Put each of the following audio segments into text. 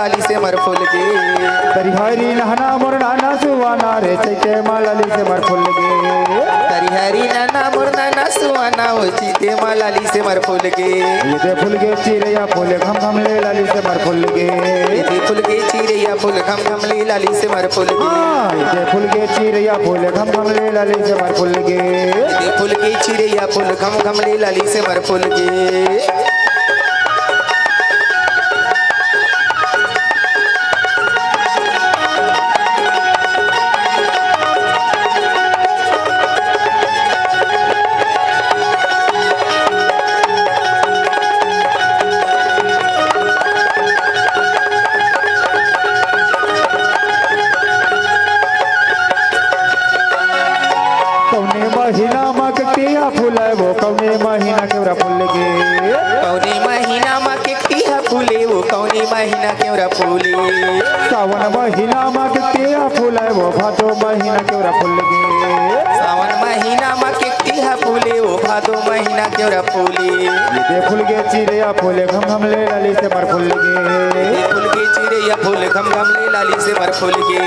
लाली से मर फूल गे तरिहरी नहना मोर नाना सुवाना रे चैते मालाली से मर फूल गे तरिहरी नाना मोर नाना सुवाना हो चीते माँ लाली से मर फूल गे ये फूल गे चिड़ैया फूल घम घम ले लाली से मर फूल गे ये फूल गे चिड़ैया फूल घम घम ले लाली से मर फूल गे ये फूल गे चिड़ैया फूल घम घम ले लाली से मर फूल गे ये फूल गे चिड़ैया फूल घम घम ले लाली से मर फूल गे कौने महीना मकतिया फूल वो कौने महीना केवरा फूल गे कौने महीना मा के किया फूले वो कौने महीना केवरा फूले सावन महीना मकतिया फूल वो भादो महीना केवरा फूल गे सावन महीना मा के किया फूले वो भादो महीना केवरा फूले ये फूल गे चिड़ैया फूल घम घम ले लाली से मर फूल गे ये फूल गे चिड़ैया फूल घम घम ले लाली से मर फूल गे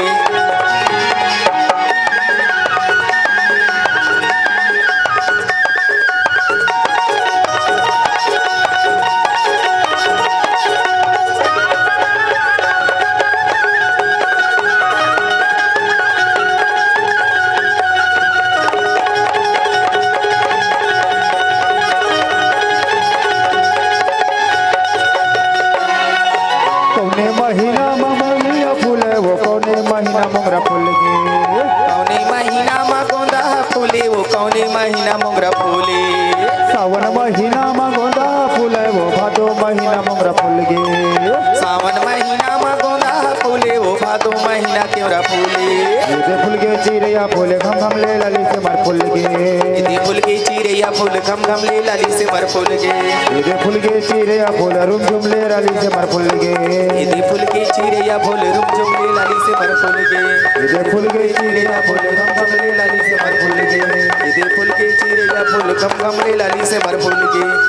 कौने महीना ममलिया फूल वो कौने महीना मोगरा फूल गे कौने महीना मा गोंदा फूले वो कौने महीना मोगरा फूले सावन महीना में गोंदा फूल वो भादो महीना मोगरा फूल गे सावन महीना मा गोंदा फूले वो भादो महीना केवरा फूले ये फूल गे चिड़ैया फूल घम घम ले लाली से मर फूल गे ये फूल गे चिड़ैया फूल घम घम ले लाली से मर फूल गे ये फूल गे चिड़ैया फूल रुम झुम ले लाली से मर फूल गे ये फूल गे चिड़ैया फूल रुम झुम ले लाली से मर फूल गे ये फूल गे चिड़ैया फूल घम घम ले लाली से मर फूल गे ये फूल गे चिड़ैया फूल घम घम ले लाली से मर फूल गे